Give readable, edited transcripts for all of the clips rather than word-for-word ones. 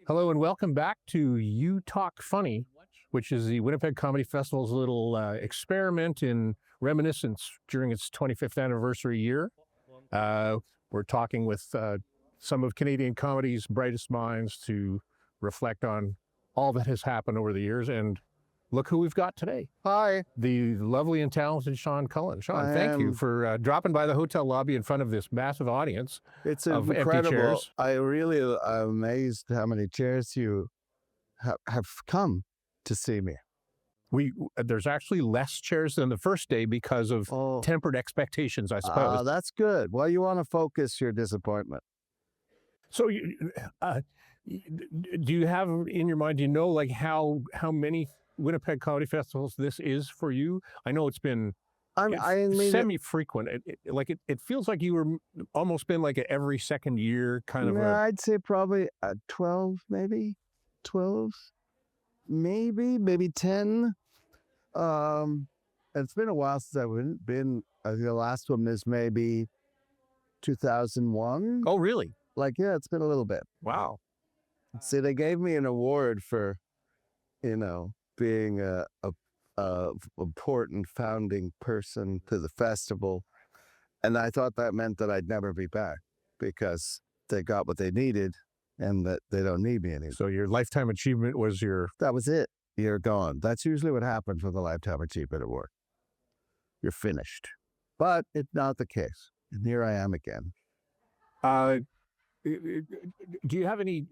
Hello and welcome back to You Talk Funny, which is the Winnipeg Comedy Festival's little experiment in reminiscence during its 25th anniversary year. We're talking with some of Canadian comedy's brightest minds to reflect on all that has happened over the years. And look who we've got today. Hi. The lovely and talented Seán Cullen. Seán, thank you for dropping by the hotel lobby in front of this massive audience. It's of incredible. Empty chairs. I'm amazed how many chairs you have come to see me. There's actually less chairs than the first day because of tempered expectations, I suppose. That's good. Well, you want to focus your disappointment. So, do you have in your mind? Do you know like how many Winnipeg Comedy Festivals this is for you? I know it's been semi-frequent. It feels like you were almost been like every second year kind of. I'd say probably 12, maybe 12, maybe 10. It's been a while since I've been. The last one is maybe 2001. Oh, really? Yeah, it's been a little bit. Wow. See, they gave me an award for, being a important founding person to the festival. And I thought that meant that I'd never be back because they got what they needed and that they don't need me anymore. So your lifetime achievement was that was it. You're gone. That's usually what happens with a Lifetime Achievement Award. You're finished. But it's not the case. And here I am again. Do you have any,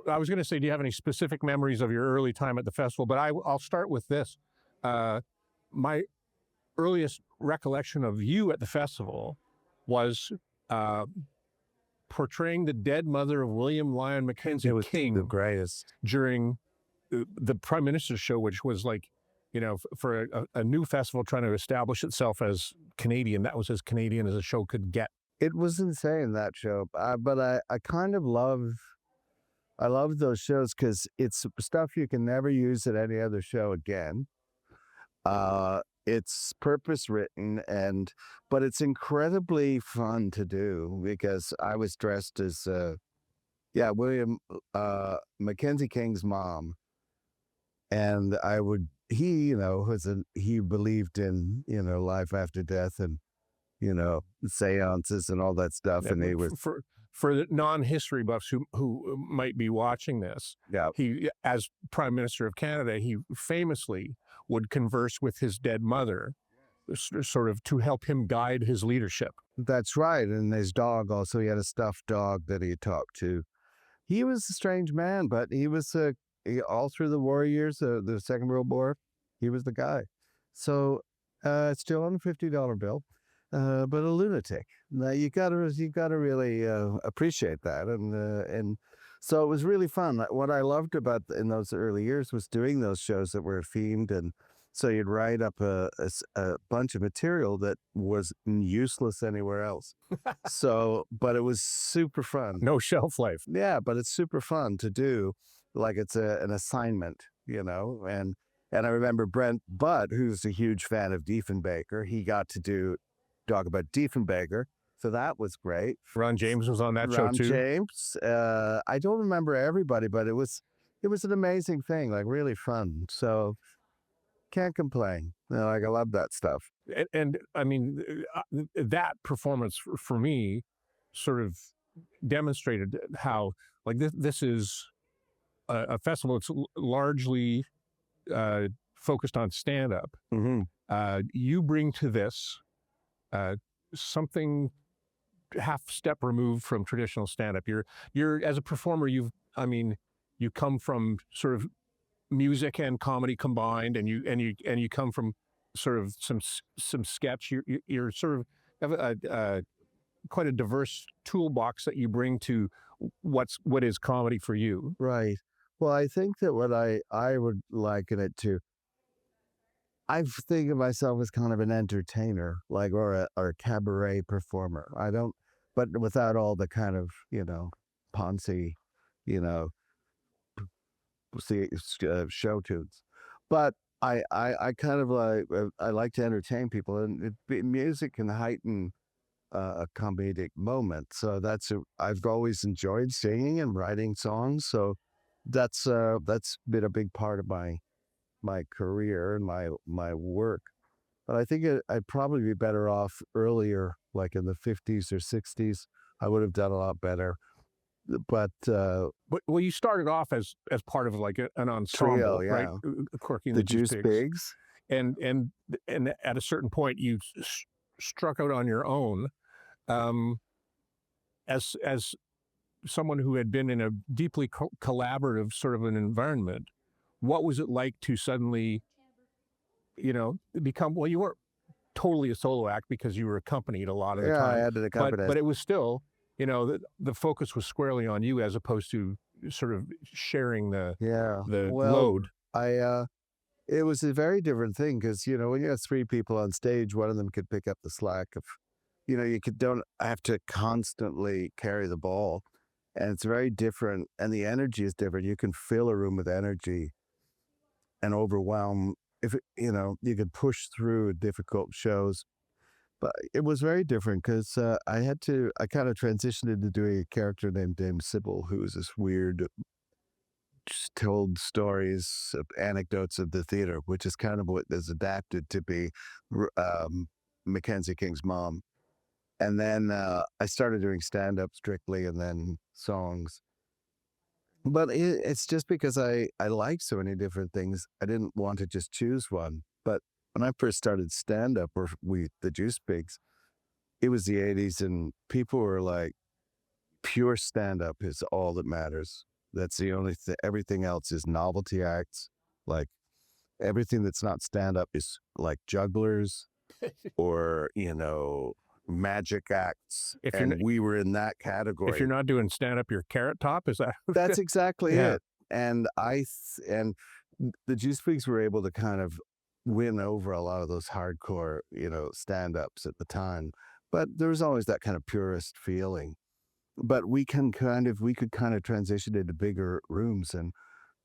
I was going to say, do you have any specific memories of your early time at the festival? But I'll start with this. My earliest recollection of you at the festival was portraying the dead mother of William Lyon Mackenzie King. The greatest. During the Prime Minister's show, which was like, for a new festival trying to establish itself as Canadian, that was as Canadian as a show could get. It was insane, that show. But I kind of love those shows because it's stuff you can never use at any other show again. It's purpose written, but it's incredibly fun to do because I was dressed as, William Mackenzie King's mom. And he believed in, life after death and, seances and all that stuff. And he was for the non-history buffs who might be watching this. Yeah. He, as Prime Minister of Canada, he famously would converse with his dead mother, sort of to help him guide his leadership. That's right. And his dog also, he had a stuffed dog that he talked to. He was a strange man, but he was all through the war years, the Second World War, he was the guy. So it's still on a $50 bill, but a lunatic. Now you gotta really appreciate that, and so it was really fun. What I loved about in those early years was doing those shows that were themed, and so you'd write up a bunch of material that was useless anywhere else. But it was super fun. No shelf life. Yeah, but it's super fun to do. Like it's an assignment, and I remember Brent Budd, who's a huge fan of Diefenbaker, he got to talk about Diefenbaker. So that was great. Ron James was on that show too. Ron James. I don't remember everybody, but it was an amazing thing, like really fun. So can't complain. I love that stuff. And I mean, that performance for me sort of demonstrated how like this is a festival that's largely focused on stand-up. Mm-hmm. You bring to this something half step removed from traditional stand-up. You're as a performer, you come from sort of music and comedy combined, and you come from sort of some sketch. You're sort of have quite a diverse toolbox that you bring to what is comedy for you. Right. Well, I think that what I would liken it to, I think of myself as kind of an entertainer, or a cabaret performer. But without all the kind of, Ponzi, show tunes. But I kind of I like to entertain people, and music can heighten a comedic moment. So I've always enjoyed singing and writing songs. So that's been a big part of my career and my work. But I think I'd probably be better off earlier, like in the 50s or 60s. I would have done a lot better. But But well, you started off as part of like an trio, ensemble, right? yeah, Corky and the the Juice Juice Pigs, Pigs. and at a certain point, you struck out on your own, um, as someone who had been in a deeply collaborative sort of an environment. What was it like to suddenly, become, well, you weren't totally a solo act because you were accompanied a lot of the Yeah, I time, had an but accompanist. it was still, the focus was squarely on you as opposed to sort of sharing the Yeah. Well, load. I it was a very different thing because when you have three people on stage, one of them could pick up the slack of, you don't have to constantly carry the ball, and it's very different, and the energy is different. You can fill a room with energy and overwhelm you could push through difficult shows. But it was very different because I kind of transitioned into doing a character named Dame Sybil, who was this weird, just told stories, anecdotes of the theater, which is kind of what is adapted to be Mackenzie King's mom. And then I started doing stand up strictly and then songs. But it's just because I like so many different things. I didn't want to just choose one. But when I first started stand up, or the Juice Pigs, it was the 80s, and people were like, pure stand up is all that matters. That's the only thing. Everything else is novelty acts. Like everything that's not stand up is like jugglers or, magic acts. If you're And we were in that if you're category. not doing stand up, you're Carrot Top. Is that? That's exactly Yeah. it. And and the Juice Pigs were able to kind of win over a lot of those hardcore, stand ups at the time. But there was always that kind of purist feeling. But we could kind of transition into bigger rooms and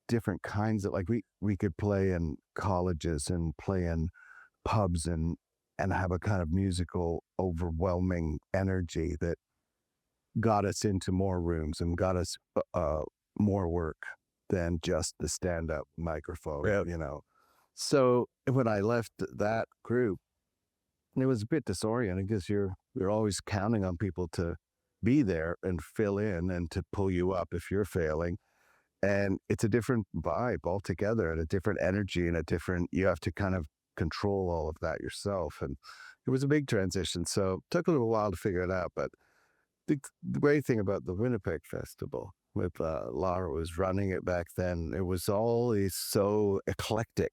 different kinds of, like, we could play in colleges and play in pubs and have a kind of musical overwhelming energy that got us into more rooms and got us more work than just the stand-up microphone. Yeah. So when I left that group, it was a bit disorienting because you're always counting on people to be there and fill in and to pull you up if you're failing. And it's a different vibe altogether and a different energy and you have to kind of control all of that yourself. And it was a big transition. So it took a little while to figure it out. But the great thing about the Winnipeg Festival with Laura was running it back then, it was always so eclectic.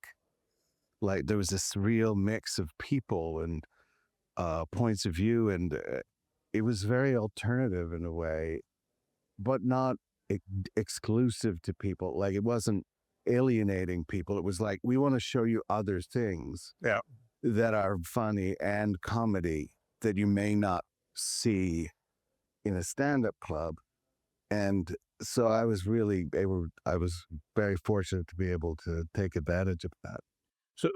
Like there was this real mix of people and points of view, and it was very alternative in a way, but not exclusive to people. Like it wasn't alienating people. It was like, we want to show you other things Yeah. that are funny and comedy that you may not see in a stand-up club. And so I was very fortunate to be able to take advantage of that. So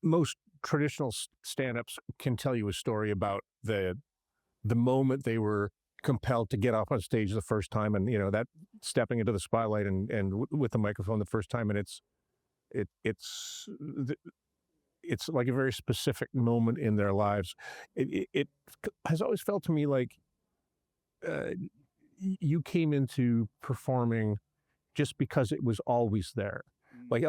most traditional stand-ups can tell you a story about the moment they were compelled to get off on stage the first time, and that stepping into the spotlight and with the microphone the first time, and it's like a very specific moment in their lives. It has always felt to me like uh, you came into performing just because it was always there. Like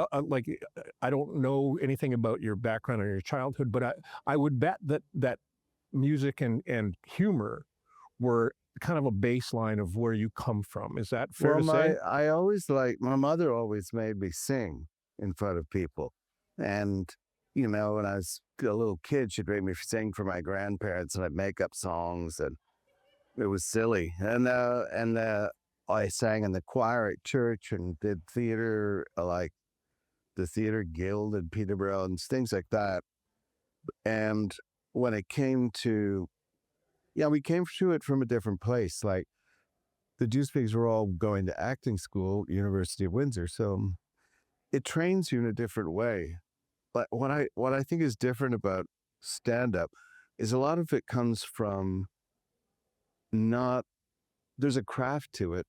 I don't know anything about your background or your childhood, but I would bet that music and humor were kind of a baseline of where you come from. Is that fair Well, to say? my mother always made me sing in front of people. And, when I was a little kid, she'd make me sing for my grandparents, and I'd make up songs, and it was silly. And I sang in the choir at church and did theater, like the Theater Guild in Peterborough and things like that. And when it came to, yeah, we came to it from a different place. Like the Juice Pigs were all going to acting school, University of Windsor. So it trains you in a different way. But what I think is different about stand up, is a lot of it comes from not, there's a craft to it,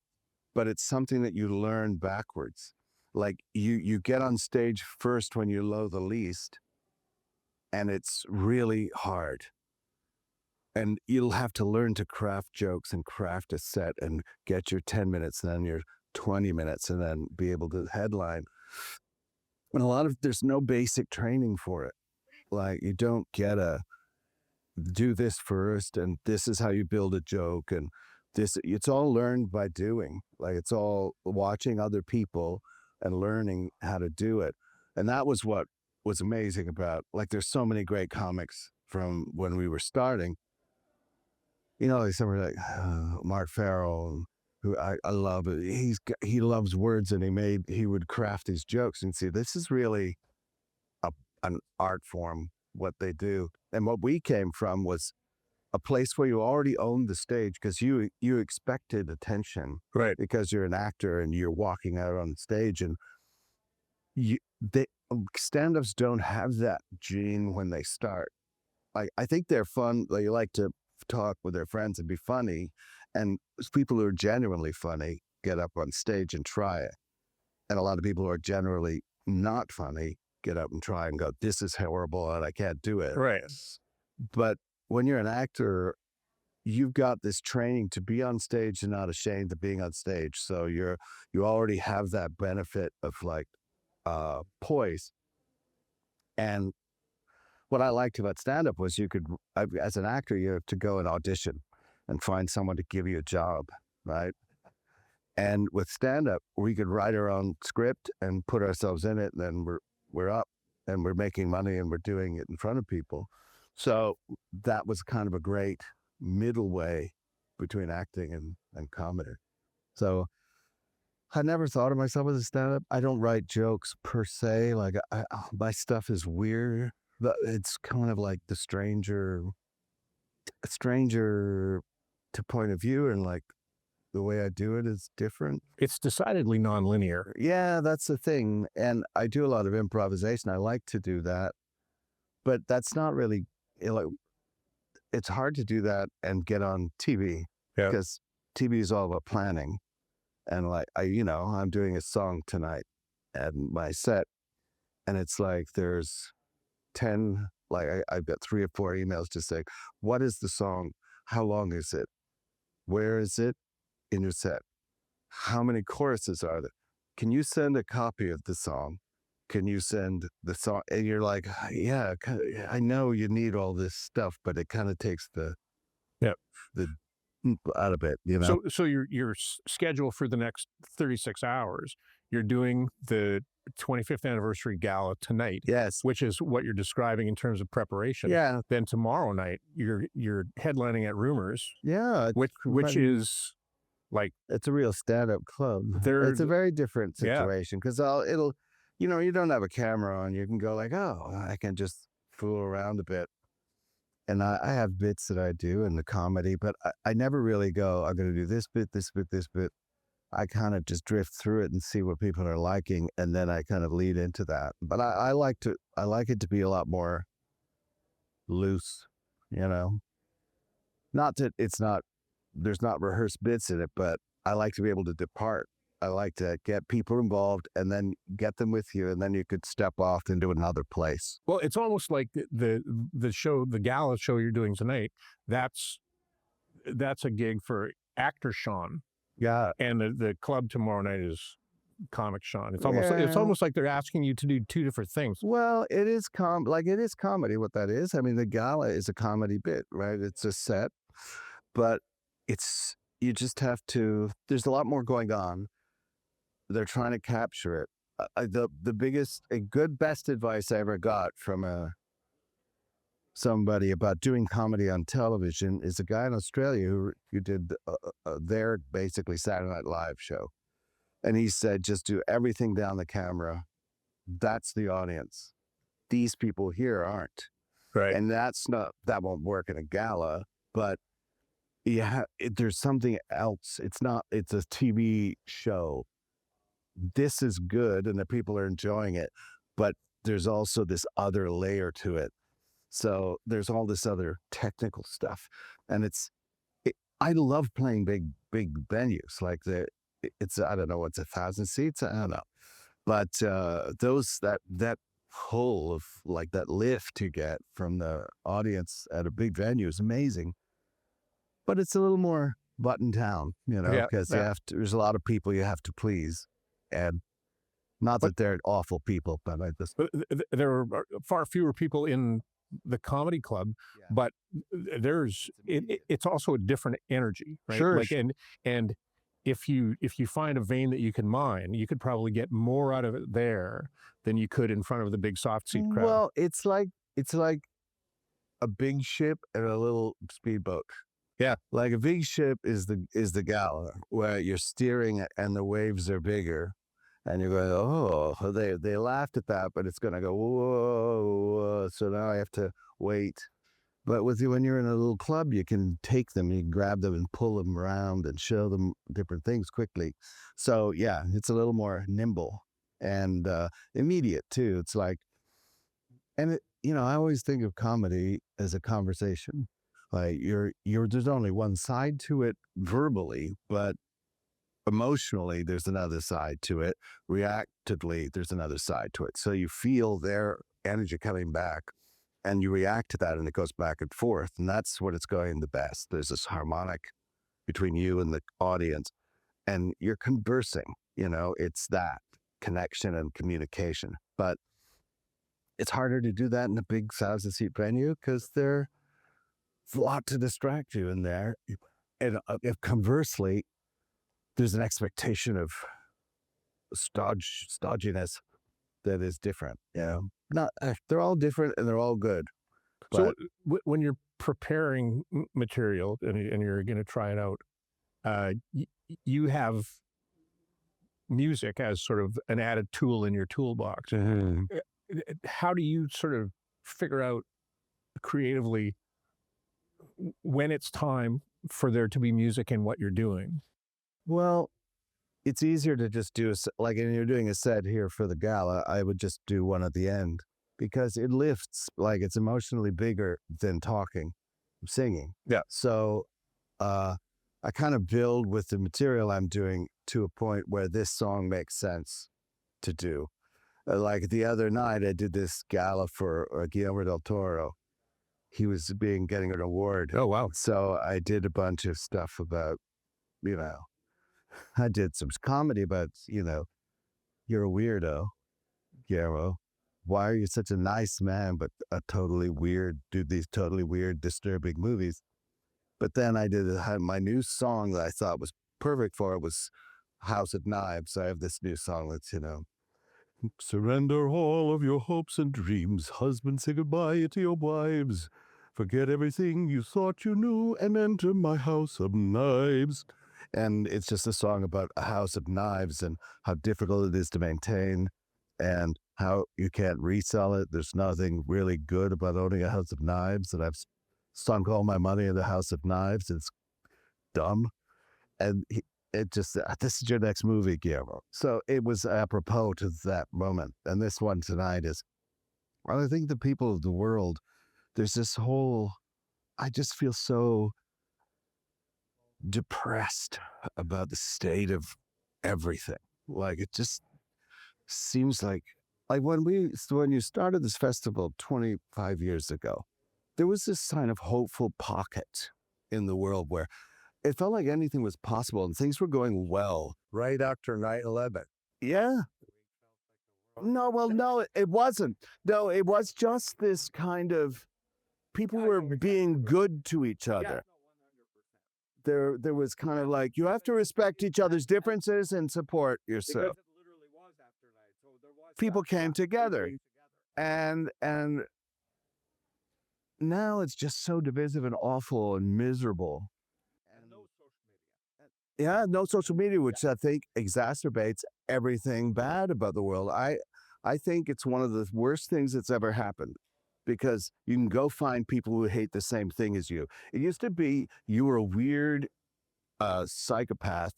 but it's something that you learn backwards. Like you get on stage first when you know the least, and it's really hard. And you'll have to learn to craft jokes and craft a set and get your 10 minutes and then your 20 minutes and then be able to headline. And there's no basic training for it. Like you don't get a do this first and this is how you build a joke and it's all learned by doing. Like it's all watching other people and learning how to do it. And that was what was amazing about, like, there's so many great comics from when we were starting. Like somebody like Mark Farrell, who I love. He loves words, and he would craft his jokes and see this is really an art form what they do. And what we came from was a place where you already owned the stage because you expected attention, Right. because you're an actor and you're walking out on stage, and stand-ups don't have that gene when they start. Like I think they're fun. They like to talk with their friends and be funny, and people who are genuinely funny get up on stage and try it. And a lot of people who are generally not funny get up and try and go, this is horrible and I can't do it. Right. But when you're an actor, you've got this training to be on stage and not ashamed of being on stage. So you already have that benefit of like poise. And what I liked about stand-up was as an actor, you have to go and audition and find someone to give you a job, right? And with stand-up, we could write our own script and put ourselves in it, and then we're up and we're making money and we're doing it in front of people. So that was kind of a great middle way between acting and comedy. So I never thought of myself as a stand-up. I don't write jokes per se. Like my stuff is weird. It's kind of like a stranger to point of view, and like the way I do it is different. It's decidedly nonlinear. Yeah, that's the thing. And I do a lot of improvisation. I like to do that, but that's not really, it's hard to do that and get on TV because TV is all about planning. And like, I'm doing a song tonight and my set, and it's like there's 10, like I've got 3 or 4 emails to say, what is the song? How long is it? Where is it in your set? How many choruses are there? Can you send a copy of the song? Can you send the song? And you're like, yeah, I know you need all this stuff, but it kind of takes the out of it, So your schedule for the next 36 hours, you're doing the 25th anniversary gala tonight. Yes. Which is what you're describing in terms of preparation. Yeah. Then tomorrow night, you're headlining at Rumors. Yeah. Which is like, it's a real stand-up club. It's a very different situation because you don't have a camera on. You can go like, oh, I can just fool around a bit. And I have bits that I do in the comedy, but I never really go, I'm going to do this bit, this bit, this bit. I kind of just drift through it and see what people are liking, and then I kind of lead into that. But I like it to be a lot more loose, Not that there's not rehearsed bits in it, but I like to be able to depart. I like to get people involved and then get them with you, and then you could step off into another place. Well, it's almost like the show, the gala show you're doing tonight. That's a gig for actor Seán. Yeah, and the club tomorrow night is comic Seán. It's almost like they're asking you to do 2 different things. Well, it is it is comedy. What that is, I mean, the gala is a comedy bit, right? It's a set, but you just have to. There's a lot more going on. They're trying to capture it. The best advice I ever got from somebody about doing comedy on television is a guy in Australia who did their basically Saturday Night Live show. And he said, just do everything down the camera. That's the audience. These people here aren't. Right. And that won't work in a gala, but there's something else. It's a TV show. This is good and the people are enjoying it, but there's also this other layer to it. So there's all this other technical stuff, and I love playing big venues like it's I don't know, it's 1,000 seats. I don't know, but those that pull of like that lift you get from the audience at a big venue is amazing. But it's a little more button down, Yeah, because yeah. there's a lot of people you have to please, and not But that they're awful people, but I just there are far fewer people in the comedy club, yeah, but there's it's immediate. it's also a different energy, right? Sure. Like and if you find a vein that you can mine, you could probably get more out of it there than you could in front of the big soft seat crowd. Well, it's like a big ship and a little speedboat. Yeah. Like a big ship is the gala where you're steering it and the waves are bigger, and you're going, oh, they laughed at that, but it's gonna go whoa, whoa, so now I have to wait. But when you're in a little club, you can take them, you can grab them and pull them around and show them different things quickly. So yeah, it's a little more nimble and immediate too. It's like, and I always think of comedy as a conversation. Like there's only one side to it verbally, but emotionally there's another side to it. Reactively, there's another side to it. So you feel their energy coming back and you react to that and it goes back and forth. And that's what it's going the best. There's this harmonic between you and the audience and you're conversing, it's that connection and communication. But it's harder to do that in a big 1,000 seat venue because there's a lot to distract you in there. And if conversely, there's an expectation of stodginess that is different. Not they're all different and they're all good. So But when you're preparing material and you're going to try it out, you have music as sort of an added tool in your toolbox. How do you sort of figure out creatively when it's time for there to be music in what you're doing? well, it's easier to just do like when you're doing a set here for the gala, I would just do one at the end because it lifts, like it's emotionally bigger than talking, singing. Yeah. So I kind of build with the material I'm doing to a point where this song makes sense to do. Like the other night, I did this gala for Guillermo del Toro. He was getting an award. Oh, wow. So I did a bunch of stuff about, I did some comedy about, you're a weirdo, Guillermo. Why are you such a nice man, but do these totally weird, disturbing movies? But then I did my new song that I thought was perfect for it was House of Knives. I have this new song that's, surrender all of your hopes and dreams. Husbands, say goodbye to your wives. Forget everything you thought you knew and enter my house of knives. And it's just a song about a house of knives and how difficult it is to maintain and how you can't resell it. There's nothing really good about owning a house of knives. And I've sunk all my money in the house of knives. It's dumb. And it just, this is your next movie, Guillermo. So it was apropos to that moment. And this one tonight is, well, I think the people of the world, there's this whole, I just feel so depressed about the state of everything. Like it just seems like when you started this festival 25 years ago, there was this kind of hopeful pocket in the world where it felt like anything was possible and things were going well right after 9/11. Yeah. No, well, no, it wasn't. No, it was just this kind of people were being good to each other. There was kind of like you have to respect each other's differences and support yourself. People came together, and now it's just so divisive and awful and miserable. Yeah, no social media, which I think exacerbates everything bad about the world. I think it's one of the worst things that's ever happened because you can go find people who hate the same thing as you. It used to be you were a weird psychopath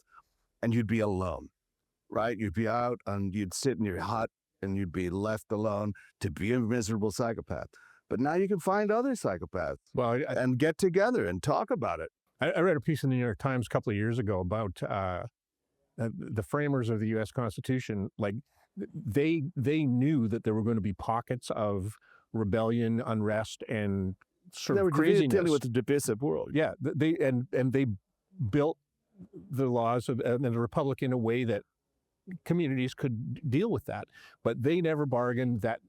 and you'd be alone, right? You'd be out and you'd sit in your hut and you'd be left alone to be a miserable psychopath. But now you can find other psychopaths Well, and get together and talk about it. I read a piece in the New York Times a couple of years ago about the framers of the U.S. Constitution. Like they knew that there were going to be pockets of rebellion, unrest, and sort They of were craziness. dealing with a divisive world. Yeah, they built the laws of and the republic in a way that communities could deal with that, but they never bargained that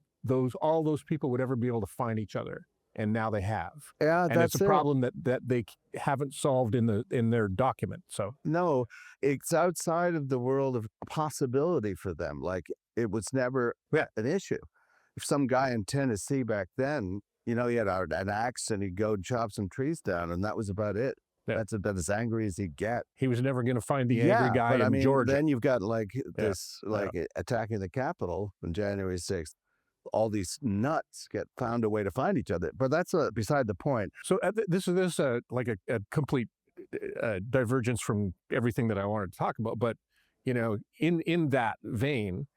all those people would ever be able to find each other, and now they have. Yeah, And that's it's a problem that they haven't solved in their document. So no, it's outside of the world of possibility for them. Like it was never an issue. If some guy in Tennessee back then, he had an axe and he'd go and chop some trees down, and that was about it. Yeah. That's about as angry as he'd get. he was never going to find the angry guy but in I mean, Georgia. then you've got attacking the Capitol on January 6th. All these nuts found a way to find each other. But that's beside the point. So this is like a complete divergence from everything that I wanted to talk about. But in that vein,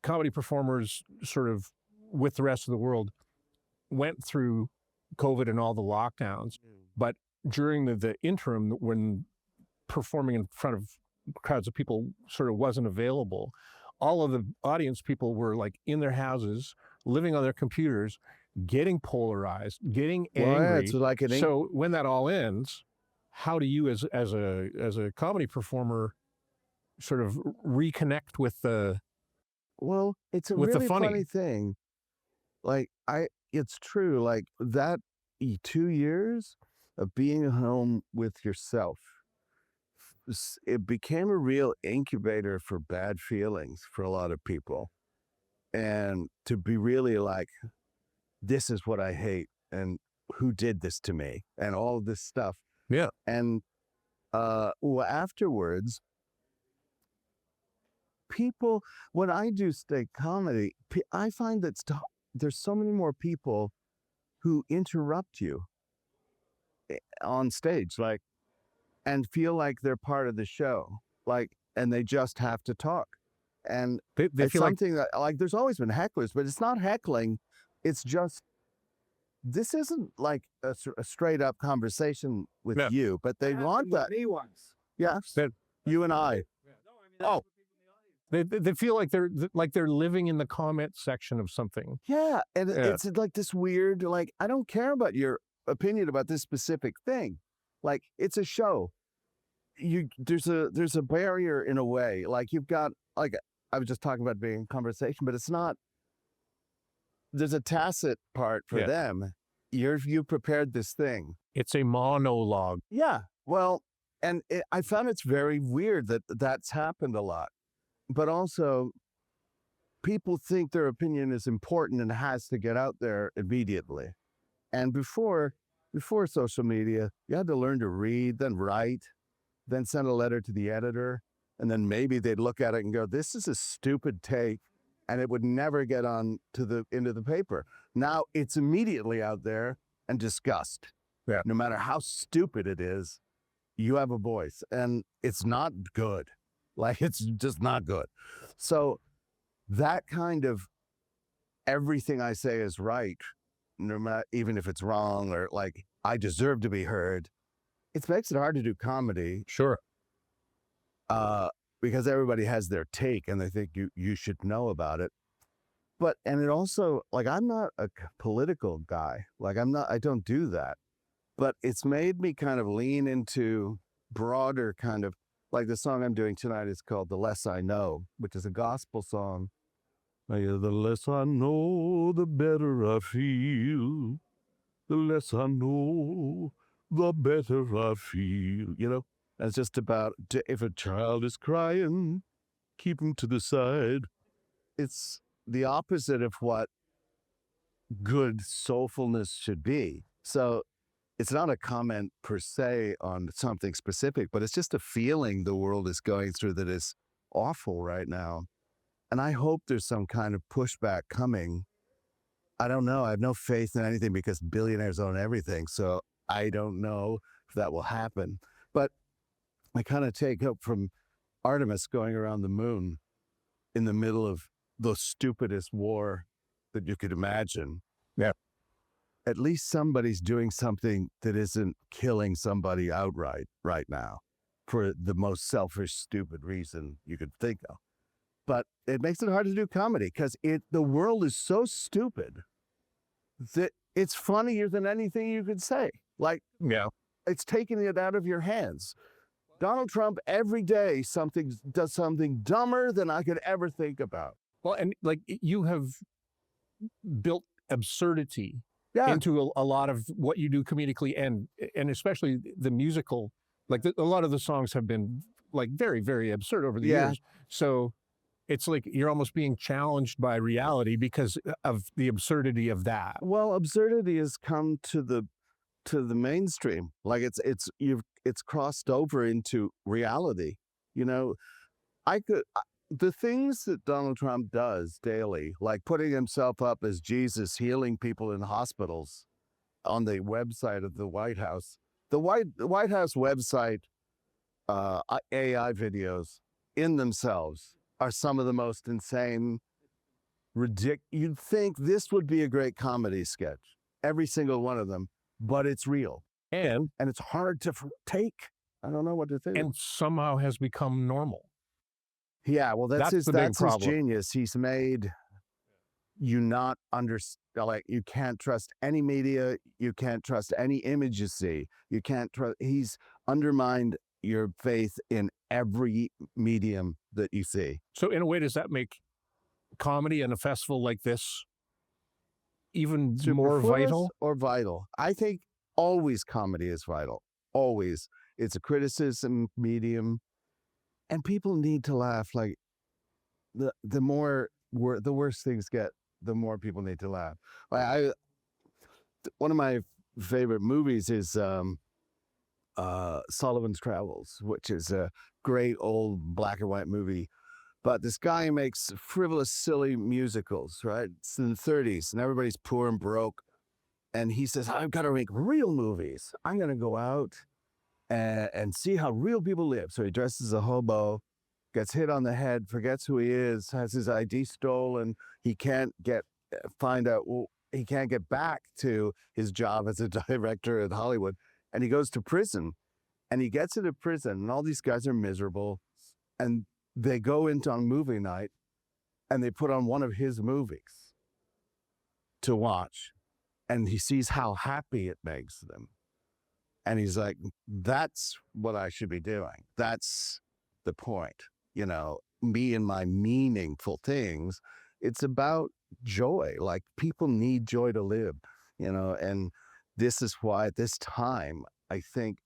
comedy performers sort of with the rest of the world went through COVID and all the lockdowns, but during the interim, when performing in front of crowds of people sort of wasn't available, all of the audience people were like in their houses, living on their computers, getting polarized, getting angry. So when that all ends, how do you as a comedy performer sort of reconnect with the Well, it's a with the really funny? funny thing. Like it's true. Like that 2 years of being home with yourself, it became a real incubator for bad feelings for a lot of people. And to be really like, this is what I hate, and who did this to me, and all of this stuff. Yeah. And afterwards, people, when I do stage comedy, I find that there's so many more people who interrupt you on stage, like, and feel like they're part of the show, like, and they just have to talk. And They it's feel like something that, like, there's always been hecklers, but it's not heckling. It's just, this isn't like a straight up conversation with you, but they want that. Me once. Yes, that you and I. Oh. they feel like they're living in the comment section of something. Yeah, and it's like this weird, like, I don't care about your opinion about this specific thing. Like, it's a show. There's a barrier in a way. Like, you've got, like, I was just talking about being in conversation, but it's not. There's a tacit part for them. You prepared this thing. It's a monologue. Yeah. Well, and I found it's very weird that that's happened a lot. But also, people think their opinion is important and has to get out there immediately. And before social media, you had to learn to read, then write, then send a letter to the editor, and then maybe they'd look at it and go, "This is a stupid take," and it would never get on to into the paper. Now it's immediately out there and discussed. Yeah. No matter how stupid it is, you have a voice, and it's not good. Like, it's just not good. So that kind of everything I say is right, no matter, even if it's wrong, or like I deserve to be heard, it makes it hard to do comedy. Sure. Because everybody has their take and they think you should know about it. But, and it also, like, I'm not a political guy. Like, I don't do that. But it's made me kind of lean into broader kind of, like the song I'm doing tonight is called The Less I Know, which is a gospel song. The less I know, the better I feel. The less I know, the better I feel. It's just about, if a child is crying, keep him to the side. It's the opposite of what good soulfulness should be. So it's not a comment per se on something specific, but it's just a feeling the world is going through that is awful right now. And I hope there's some kind of pushback coming. I don't know. I have no faith in anything because billionaires own everything. So I don't know if that will happen. But I kind of take hope from Artemis going around the moon in the middle of the stupidest war that you could imagine. Yeah. At least somebody's doing something that isn't killing somebody outright right now for the most selfish, stupid reason you could think of. But it makes it hard to do comedy because the world is so stupid that it's funnier than anything you could say. Like, Yeah. it's taking it out of your hands. Donald Trump every day does something dumber than I could ever think about. Well, and like you have built absurdity Yeah. into a lot of what you do comedically, and especially the musical. Like a lot of the songs have been like very, very absurd over the years. So it's like you're almost being challenged by reality because of the absurdity of that. Well, absurdity has come to the mainstream. Like it's crossed over into reality. You know, the things that Donald Trump does daily, like putting himself up as Jesus healing people in hospitals on the website of the White House. The White House website AI videos in themselves are some of the most insane, ridiculous. You'd think this would be a great comedy sketch, every single one of them, but it's real. And it's hard to take. I don't know what to think. And somehow has become normal. Yeah, well, that's his genius. He's made you not understand. Like, you can't trust any media. You can't trust any image you see. You can't trust. He's undermined your faith in every medium that you see. So in a way, does that make comedy and a festival like this even more vital? Or vital? I think always comedy is vital. Always. It's a criticism medium. And people need to laugh. Like, the worse things get, the more people need to laugh. One of my favorite movies is Sullivan's Travels, which is a great old black and white movie. But this guy makes frivolous, silly musicals, right? It's in the 30s, and everybody's poor and broke. And he says, I've got to make real movies. I'm going to go out and see how real people live. So he dresses as a hobo, gets hit on the head, forgets who he is, has his ID stolen. He can't get back to his job as a director at Hollywood. And he goes to prison, and he gets into prison, and all these guys are miserable. And they go into on movie night, and they put on one of his movies to watch. And he sees how happy it makes them. And he's like, that's what I should be doing. That's the point. You know, me and my meaningful things. It's about joy. Like, people need joy to live, you know, and this is why at this time, I think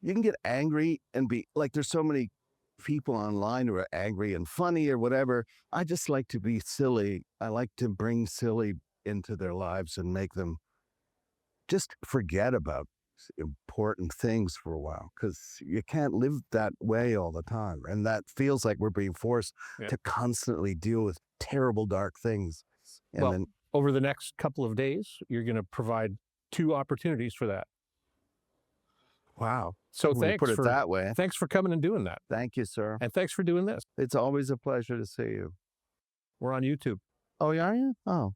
you can get angry and be like, there's so many people online who are angry and funny or whatever. I just like to be silly. I like to bring silly into their lives and make them just forget about important things for a while, because you can't live that way all the time. And that feels like we're being forced to constantly deal with terrible, dark things. And then over the next couple of days, you're going to provide 2 opportunities for that. Wow. So thanks put it that way. Thanks for coming and doing that. Thank you, sir. And thanks for doing this. It's always a pleasure to see you. We're on YouTube. Oh, are you? Oh.